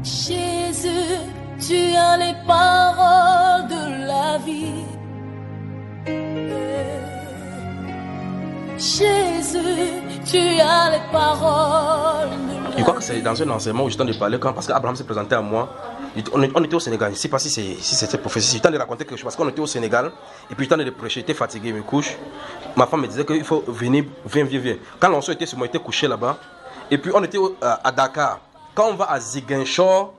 Jésus, tu as les paroles de la vie. Jésus, tu as les paroles de la vie. Je crois que c'est dans un enseignement où je t'en ai parlé parce qu'Abraham s'est présenté à moi. On était au Sénégal, je ne sais pas si c'était prophétie. Je t'en ai raconté quelque chose parce qu'on était au Sénégal et puis je t'en ai prêché, j'étais fatigué, je me couche. Ma femme me disait qu'il faut venir, viens. Quand l'onction était sur moi, j'étais couché là-bas. Et puis on était à Dakar. Quand on va à Ziguinchor,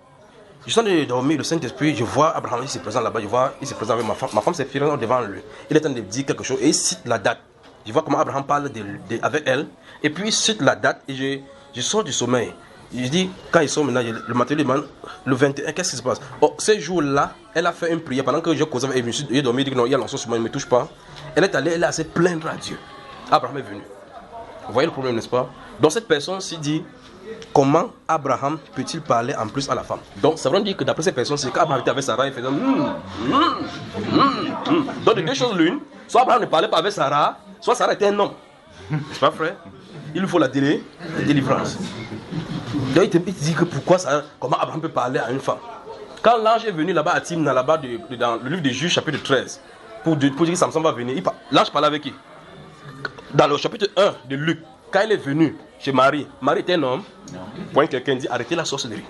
je suis en train de dormir, le Saint-Esprit, je vois Abraham, il se présente là-bas, il se présente avec ma femme. Ma femme s'est firée devant lui. Il est en train de dire quelque chose et il cite la date. Je vois comment Abraham parle avec elle. Et puis il cite la date et je sors du sommeil. Je dis, quand ils sont maintenant, le matin, le 21, qu'est-ce qui se passe? Oh, ces jours-là, elle a fait une prière pendant que je causais avec elle. Je dormi, je dis que non, il y a l'onction sur moi, il ne me touche pas. Elle est allée, elle a se plaindre à Dieu. Abraham est venu. Vous voyez le problème, n'est-ce pas? Donc cette personne s'est dit, comment Abraham peut-il parler en plus à la femme? Donc ça veut dire que d'après ces personnes, c'est qu'Abraham était avec Sarah, il faisait Donc de deux choses l'une, soit Abraham ne parlait pas avec Sarah, soit Sarah était un homme. N'est-ce pas, frère? Il lui faut la délivrance. Donc il te dit que pourquoi ça, comment Abraham peut parler à une femme? Quand l'ange est venu là-bas à Timna, là-bas dans le livre des Juges, chapitre 13, pour dire que Samson va venir, l'ange parlait avec qui? Dans le chapitre 1 de Luc, quand il est venu chez Marie, Marie était un homme, point quelqu'un dit arrêtez la sorcellerie.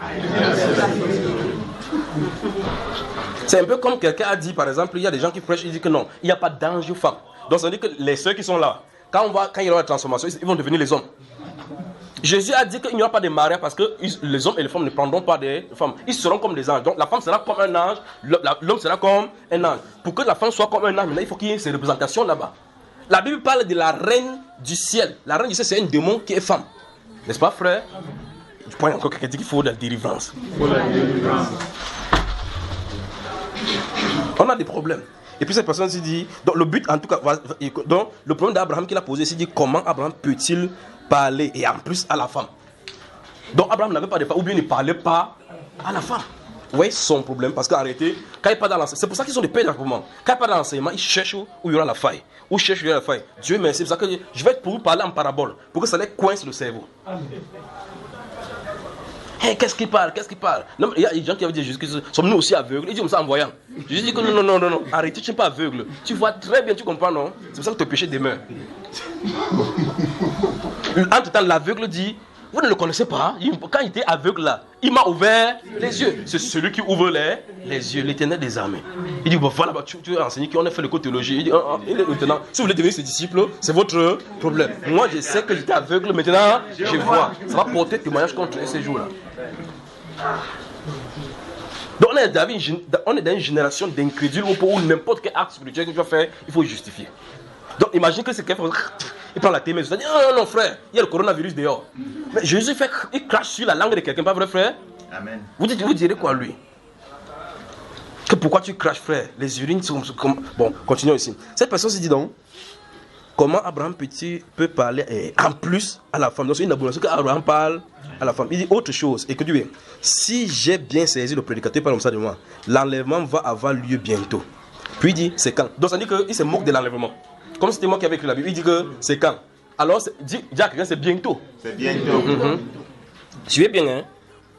C'est un peu comme quelqu'un a dit, par exemple, il y a des gens qui prêchent, ils disent que non, il n'y a pas d'ange ou femme. Donc ça veut dire que les sœurs qui sont là, quand il y aura la transformation, ils vont devenir les hommes. Jésus a dit qu'il n'y aura pas de mariage parce que les hommes et les femmes ne prendront pas des femmes. Ils seront comme des anges. Donc la femme sera comme un ange, l'homme sera comme un ange. Pour que la femme soit comme un ange, maintenant, il faut qu'il y ait ces représentations là-bas. La Bible parle de la reine du ciel. La reine du ciel, c'est un démon qui est femme. N'est-ce pas, frère? Je pense encore quelqu'un dit qu'il faut de la délivrance. On a des problèmes. Et puis cette personne s'est dit, donc le but en tout cas, donc le problème d'Abraham qu'il a posé, c'est dit comment Abraham peut-il parler et en plus à la femme. Donc Abraham n'avait pas de femme ou bien il ne parlait pas à la femme. Vous voyez son problème parce qu'en réalité, quand il n'est pas dans l'enseignement, c'est pour ça qu'ils sont des pères d'enseignement. Quand il n'est pas dans l'enseignement, ils cherchent où il y aura la faille. Où cherche où il y aura la faille. Dieu merci, c'est pour ça que je vais pour vous parler en parabole pour que ça les coince le cerveau. Hey, qu'est-ce qu'il parle? Non, il y a des gens qui avaient dit Jésus, sommes-nous aussi aveugles? Il dit comme ça en voyant. Jésus dit que non, arrête, tu n'es pas aveugle. Tu vois très bien, tu comprends, non? C'est pour ça que ton péché demeure. Entre temps, l'aveugle dit, vous ne le connaissez pas? Quand il était aveugle là, il m'a ouvert les yeux. C'est celui qui ouvre les yeux, l'Éternel des armées. Il dit, bon, voilà, tu as enseigné qu'on a fait le cours théologie. Il dit, il est maintenant, si vous voulez devenir ses disciples, c'est votre problème. Moi, je sais que j'étais aveugle, maintenant, je vois. Ça va porter témoignage contre ces jours-là. Donc on est dans une génération d'incrédules où n'importe quel acte spirituel que tu vas faire, il faut justifier. Donc imagine que c'est quelqu'un, il prend la témé, il dit non frère, il y a le coronavirus dehors. Mais Jésus il crache sur la langue de quelqu'un, pas vrai frère? Amen. Vous direz quoi à lui? Que pourquoi tu craches frère? Les urines sont comme... Bon, continuons ici. Cette personne se dit donc, comment Abraham peut parler en plus à la femme? Donc c'est une abomination qu'Abraham parle à la femme. Il dit autre chose. Écoutez bien. Si j'ai bien saisi le prédicateur, parle comme ça de moi, l'enlèvement va avoir lieu bientôt. Puis il dit c'est quand? Donc ça dit qu'il se moque de l'enlèvement. Comme c'était moi qui avais écrit la Bible, il dit que c'est quand? Alors dis à quelqu'un c'est bientôt. C'est bientôt. Suivez bien, hein.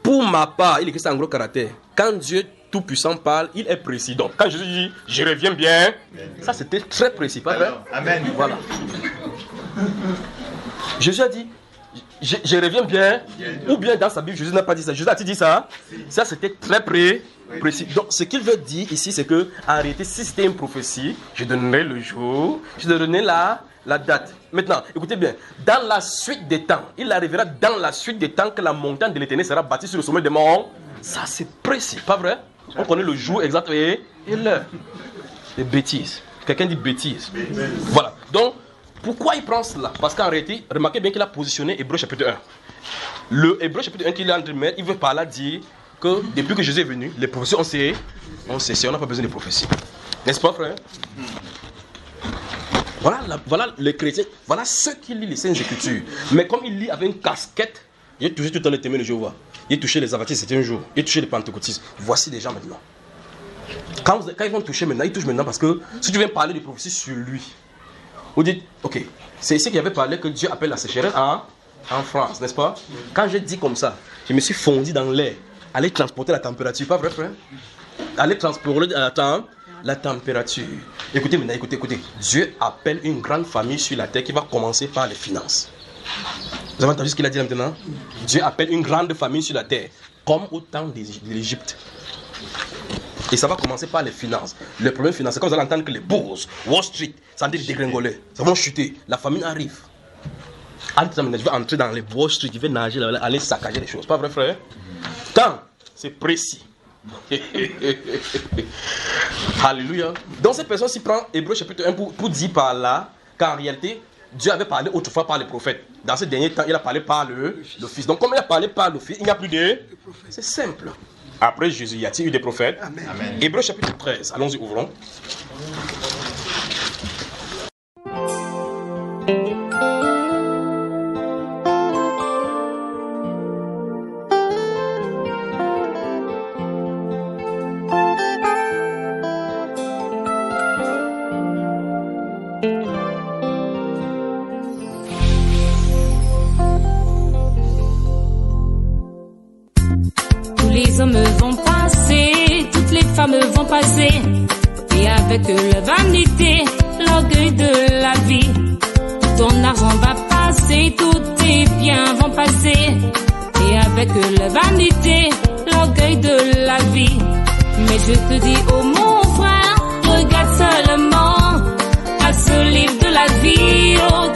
Pour ma part, il écrit ça en gros caractère. Quand Dieu Tout-Puissant parle, il est précis. Donc quand Jésus dit je reviens bien, ça c'était très précis, pas vrai? Amen. Voilà. Jésus a dit je reviens bien, ou bien dans sa Bible, Jésus n'a pas dit ça. Jésus a-t-il dit ça? Ça c'était très précis. Donc ce qu'il veut dire ici, c'est que en réalité, si c'était une prophétie, je donnerai le jour, je donnerai la date. Maintenant, écoutez bien, dans la suite des temps, il arrivera dans la suite des temps que la montagne de l'Éternel sera bâtie sur le sommet des monts. Ça c'est précis, pas vrai? On connaît le jour exact et l'heure. Des bêtises. Quelqu'un dit bêtises. Voilà. Donc, pourquoi il prend cela? Parce qu'en réalité, remarquez bien qu'il a positionné Hébreu chapitre 1. Le Hébreu chapitre 1 qu'il est en train de mettre, il veut par là dire que depuis que Jésus est venu, les prophéties, on n'a pas besoin de prophéties. N'est-ce pas, frère? Voilà les chrétiens, voilà ceux qui lisent les Saintes Écritures. Mais comme il lit avec une casquette, il a touché tout le temps les témoins de Jéhovah. Il a touché les Adventistes, c'était un jour. Il a touché les Pentecôtistes. Voici les gens maintenant. Quand ils vont toucher maintenant, ils touchent maintenant parce que si tu viens parler de prophéties sur lui, vous dites, ok, c'est ici qu'il avait parlé que Dieu appelle la sécheresse en France, n'est-ce pas? Quand j'ai dit comme ça, je me suis fondu dans l'air. aller transporter la température, pas vrai frère? Aller transporter la température. Écoutez maintenant, écoutez. Dieu appelle une grande famille sur la terre qui va commencer par les finances. Vous avez entendu ce qu'il a dit là maintenant? Dieu appelle une grande famille sur la terre, comme au temps de l'Égypte. Et ça va commencer par les finances. Le problème financier, quand vous allez entendre que les bourses, Wall Street, ça dit dégringoler, ça va chuter, la famine arrive. Je vais entrer dans les Wall Street, je vais nager, aller saccager les choses. Pas vrai frère? Quand c'est précis. Alléluia. Donc cette personne s'y prend Hébreux chapitre 1 pour dire par là qu'en réalité, Dieu avait parlé autrefois par les prophètes. Dans ces derniers temps, il a parlé par le Fils. Donc comme il a parlé par le Fils, il n'y a plus de... C'est simple. Après Jésus, y a-t-il eu des prophètes? Amen. Hébreux chapitre 13, allons-y, ouvrons. Les hommes vont passer, toutes les femmes vont passer, et avec leur vanité, l'orgueil de la vie. Ton argent va passer, tous tes biens vont passer, et avec leur vanité, l'orgueil de la vie. Mais je te dis, oh mon frère, regarde seulement à ce livre de la vie, oh,